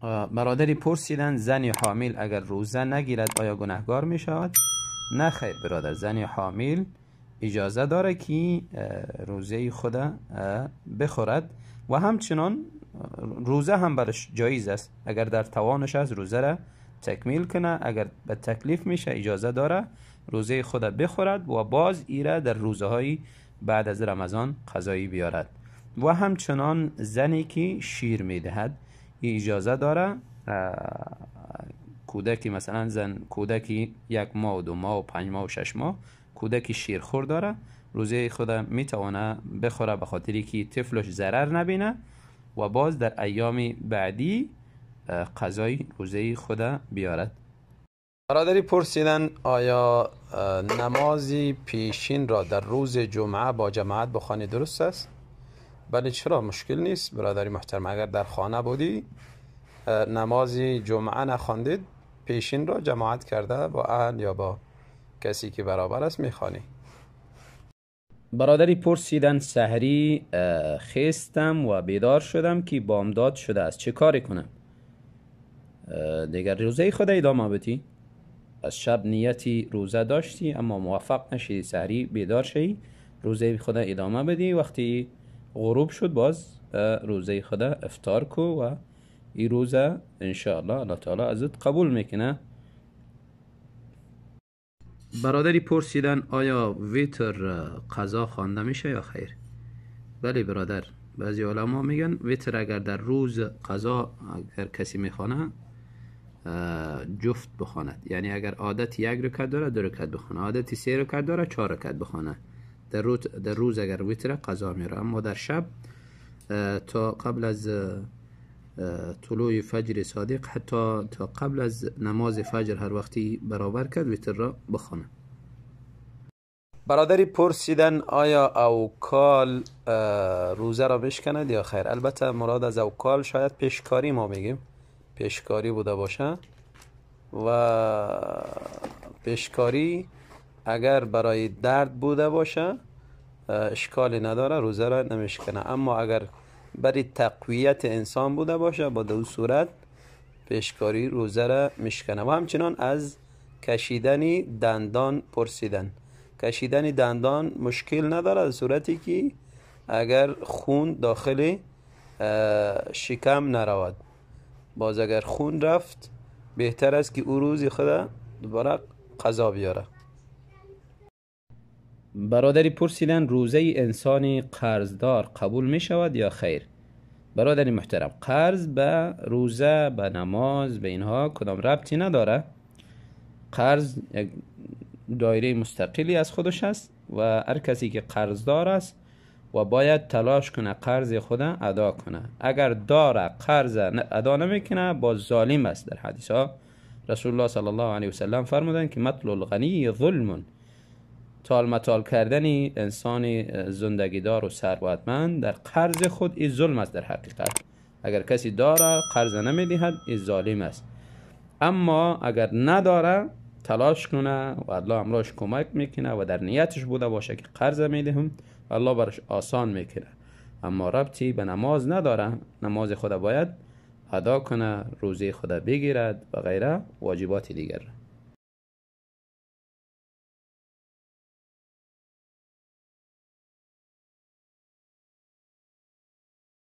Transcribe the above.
برادری پرسیدن زن حامل اگر روزه نگیرد آیا گناهگار می شود؟ نه خیر برادر، زن حامل اجازه داره که روزه خود بخورد و همچنان روزه هم برش جایز است. اگر در توانش است روزه را تکمیل کنه، اگر به تکلیف میشه اجازه داره روزه خود بخورد و باز ایره در روزه های بعد از رمضان قضایی بیارد. و همچنان زنی که شیر میدهد اجازه داره، کودکی مثلا زن کودکی 1 ماه و 2 ماه و 5 ماه و 6 ماه کودکی شیرخور داره روزه خود میتونه بخوره، به خاطری که طفلش ضرر نبینه و باز در ایام بعدی قضای روزه خود بیارد. برادری پرسیدن آیا نمازی پیشین را در روز جمعه با جماعت بخوانی درست است؟ بله، چرا مشکل نیست برادری محترم. اگر در خانه بودی نمازی جمعه نخواندید، پیشین را جماعت کرده با اهل یا با کسی که برابر است میخوانی. برادری پرسیدن سحری خستم و بیدار شدم که بامداد شده است، چه کاری کنم؟ دیگر روزه خود ادامه بدی. از شب نیتی روزه داشتی اما موفق نشدی سحری بیدار شدی، روزه خود ادامه بدی. وقتی غروب شد باز روزه خود افطار کو و این روزه انشاءالله الله تعالی ازت قبول میکنه. برادری پرسیدن آیا ویتر قضا خوانده میشه یا خیر؟ بله برادر، بعضی علما میگن ویتر اگر در روز قضا اگر کسی میخوانه جفت بخواند، یعنی اگر عادت 1 رکعت داره 2 رکعت بخونه، عادت 3 رکعت داره 4 رکعت بخونه. در روز اگر ویتر قضا میره، اما در شب تا قبل از طلوع فجر صادق، حتی تا قبل از نماز فجر هر وقتی برابر کرد ویتر را بخونه. برادری پرسیدن آیا اوکال روزه را بشکند یا خیر؟ البته مراد از اوکال شاید پیشکاری ما میگیم، پیشکاری بوده باشه و پیشکاری اگر برای درد بوده باشه اشکالی نداره، روزه را نمیشکنه. اما اگر برای تقویت انسان بوده باشه با دو صورت پیشکاری روزه را میشکنه. و همچنان از کشیدن دندان پرسیدن. کشیدن دندان مشکل نداره در صورتی که اگر خون داخل شکم نرود. باز اگر خون رفت بهتر است که او روزی خود دوباره قضا بیاره. برادری پرسیدن روزه انسان قرضدار قبول می شود یا خیر؟ برادری محترم، قرض به روزه به نماز به اینها کدام ربطی نداره. قرض یک دایره مستقلی از خودش است و هر کسی که قرضدار است و باید تلاش کنه قرض خود ادا کنه. اگر داره قرض ادا نمیکنه باز ظالم است. در حدیث ها رسول الله صلی الله علیه و سلم فرمودن که مطل الغنی ظلم، تال کردن انسان زندگیدار و ثروتمند در قرض خود این ظلم است. در حقیقت اگر کسی داره قرض نمیدهد این ظالم است. اما اگر نداره تلاش کنه و الله امراش کمک میکنه و در نیتش بوده باشه که قرض میدهم الله برش آسان میکنه. اما ربطی به نماز نداره، نماز خدا باید ادا کنه، روزه خدا بگیرد و غیره واجبات دیگر.